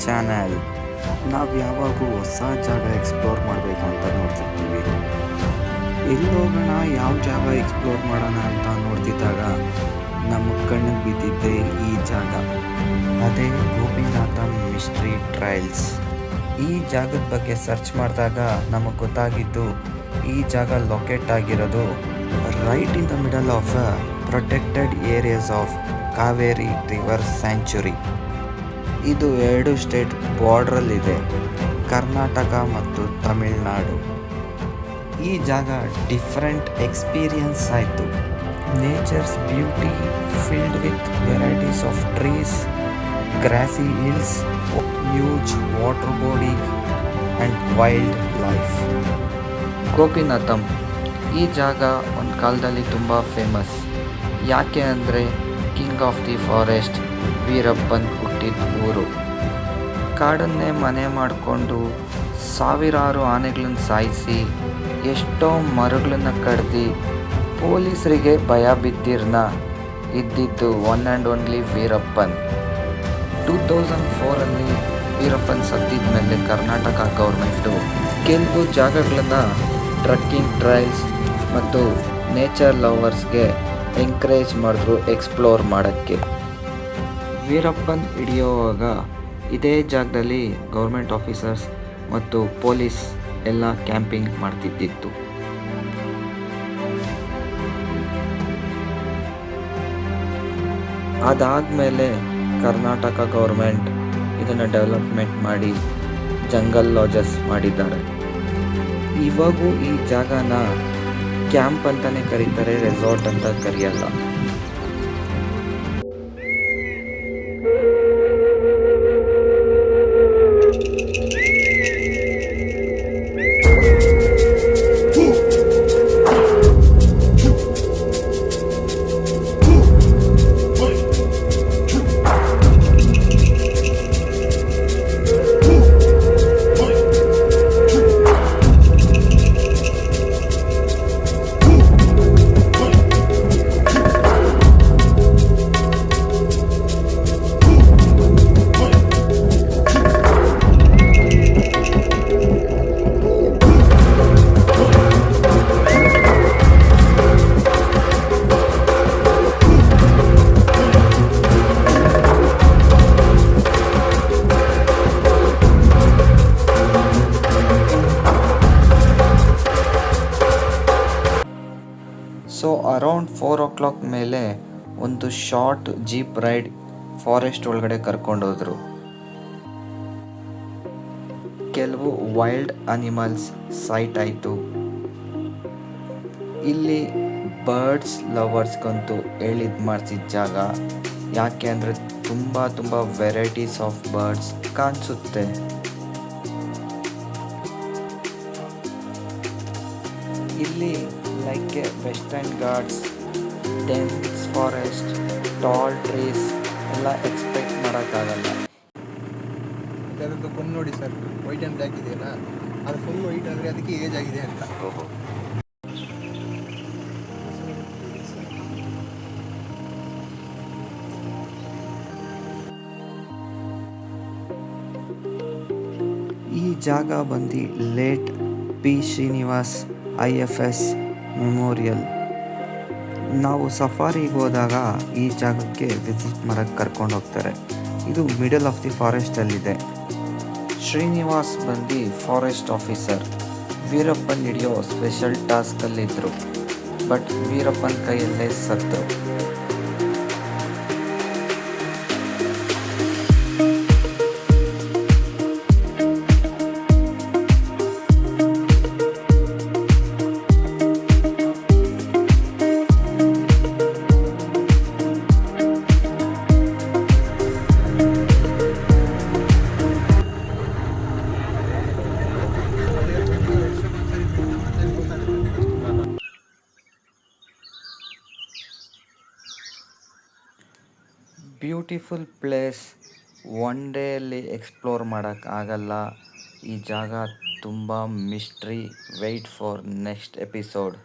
Channel. ನಾವು ಯಾವಾಗೂ ಹೊಸ ಜಾಗ ಎಕ್ಸ್ಪ್ಲೋರ್ ಮಾಡಬೇಕು ಅಂತ ನೋಡ್ತಿರ್ತೀವಿ. ಎಲ್ಲಿ ಹೋಗೋಣ, ಯಾವ ಜಾಗ ಎಕ್ಸ್ಪ್ಲೋರ್ ಮಾಡೋಣ ಅಂತ ನೋಡ್ತಿದ್ದಾಗ ನಮ್ಮ ಕಣ್ಣಿಗೆ ಬಿದ್ದಿದ್ದೆ ಈ ಜಾಗ. ಅದೇ ಗೋಪಿನಾಥಂ ಮಿಸ್ಟ್ರಿ ಟ್ರೈಲ್ಸ್. ಈ ಜಾಗದ ಬಗ್ಗೆ ಸರ್ಚ್ ಮಾಡಿದಾಗ ನಮಗೆ ಗೊತ್ತಾಗಿದ್ದು ಈ ಜಾಗ ಲೊಕೇಟ್ ಆಗಿರೋದು right in the middle of protected areas of Kaveri river sanctuary. ಇದು 2 ಸ್ಟೇಟ್ ಬಾರ್ಡ್ರಲ್ಲಿದೆ, ಕರ್ನಾಟಕ ಮತ್ತು ತಮಿಳುನಾಡು. ಈ ಜಾಗ ಡಿಫ್ರೆಂಟ್ ಎಕ್ಸ್ಪೀರಿಯನ್ಸ್ ಆಯಿತು. Nature's beauty filled with varieties of trees, grassy hills, huge water body and wildlife. Gopinatham ಈ ಜಾಗ ಒಂದು ಕಾಲದಲ್ಲಿ ತುಂಬ ಫೇಮಸ್. ಯಾಕೆ ಅಂದರೆ king of the forest Veerappan ಹುಟ್ಟಿದ ಊರು. ಕಾಡನ್ನೇ ಮನೆ ಮಾಡಿಕೊಂಡು ಸಾವಿರಾರು ಆನೆಗಳನ್ನು ಸಾಯಿಸಿ ಎಷ್ಟೋ ಮರಗಳನ್ನು ಕಡ್ದು ಪೊಲೀಸರಿಗೆ ಭಯ ಬಿದ್ದಿರ್ನ ಇದ್ದಿದ್ದು one and only Veerappan. 2004 Veerappan ಸತ್ತಿದ ಮೇಲೆ ಕರ್ನಾಟಕ ಗೌರ್ಮೆಂಟು ಕೆಲವು ಜಾಗಗಳನ್ನು ಟ್ರಕ್ಕಿಂಗ್ ಟ್ರೈಲ್ಸ್ ಮತ್ತು ನೇಚರ್ ಲವರ್ಸ್ಗೆ ಎಂಕರೇಜ್ ಮಾಡಿದ್ರು ಎಕ್ಸ್ಪ್ಲೋರ್ ಮಾಡೋಕ್ಕೆ. ವೀರಪ್ಪನ್ ಹಿಡಿಯುವಾಗ ಇದೇ ಜಾಗದಲ್ಲಿ ಗೌರ್ಮೆಂಟ್ ಆಫೀಸರ್ಸ್ ಮತ್ತು ಪೊಲೀಸ್ ಎಲ್ಲ ಕ್ಯಾಂಪಿಂಗ್ ಮಾಡ್ತಿದ್ದಿತ್ತು. ಅದಾದಮೇಲೆ ಕರ್ನಾಟಕ ಗೌರ್ಮೆಂಟ್ ಇದನ್ನು ಡೆವಲಪ್ಮೆಂಟ್ ಮಾಡಿ ಜಂಗಲ್ ಲಾಜಸ್ ಮಾಡಿದ್ದಾರೆ. ಇವಾಗೂ ಈ ಜಾಗನ ಕ್ಯಾಂಪ್ ಅಂತಲೇ ಕರೀತಾರೆ, ರೆಸಾರ್ಟ್ ಅಂತ ಕರೆಯಲ್ಲ. ಸೊ ಅರೌಂಡ್ 4 o'clock ಮೇಲೆ ಒಂದು ಶಾರ್ಟ್ ಜೀಪ್ ರೈಡ್ ಫಾರೆಸ್ಟ್ ಒಳಗಡೆ ಕರ್ಕೊಂಡೋದ್ರು. ಕೆಲವು ವೈಲ್ಡ್ ಅನಿಮಲ್ಸ್ ಸೈಟ್ ಆಯಿತು. ಇಲ್ಲಿ ಬರ್ಡ್ಸ್ ಲವರ್ಸ್ಗಂತೂ ಹೇಳಿದ್ ಮಾಡಿಸಿದ ಜಾಗ. ಯಾಕೆ ಅಂದರೆ ತುಂಬ ವೆರೈಟೀಸ್ ಆಫ್ ಬರ್ಡ್ಸ್ ಕಾಣಿಸುತ್ತೆ. ಇಲ್ಲಿ like western Ghats, dense forest, tall trees ಎಲ್ಲ ಎಕ್ಸ್ಪೆಕ್ಟ್ ಮಾಡೋಕ್ಕಾಗಲ್ಲ. ಅದರದ್ದು ಕೊಂದು ನೋಡಿ ಸರ್, ವೈಟ್ ಆ್ಯಂಡ್ ಬ್ಲ್ಯಾಕ್ ಇದೆಯಲ್ಲ, ಅದು ಫುಲ್ ವೈಟ್ ಅಂದರೆ ಅದಕ್ಕೆ ಏಜ್ ಆಗಿದೆ ಅಂತ. ಈ ಜಾಗ ಬಂದು late P Srinivas IFS memorial. ನಾವು ಸಫಾರಿಗೆ ಹೋದಾಗ ಈ ಜಾಗಕ್ಕೆ ವಿಸಿಟ್ ಮಾಡೋಕ್ಕೆ ಕರ್ಕೊಂಡು ಹೋಗ್ತಾರೆ. ಇದು ಮಿಡಲ್ ಆಫ್ ದಿ ಫಾರೆಸ್ಟಲ್ಲಿದೆ. ಶ್ರೀನಿವಾಸ್ ಬಂದು ಫಾರೆಸ್ಟ್ ಆಫೀಸರ್. ವೀರಪ್ಪನ್ ಹಿಡಿಯೋ ಸ್ಪೆಷಲ್ ಟಾಸ್ಕಲ್ಲಿದ್ದರು, ಬಟ್ ವೀರಪ್ಪನ ಕೈಯಲ್ಲೇ ಸತ್ತರು. ಬ್ಯೂಟಿಫುಲ್ ಪ್ಲೇಸ್, ಒನ್ ಡೇಯಲ್ಲಿ ಎಕ್ಸ್ಪ್ಲೋರ್ ಮಾಡೋಕ್ಕಾಗಲ್ಲ. ಈ ಜಾಗ ತುಂಬ mystery. Wait for next episode.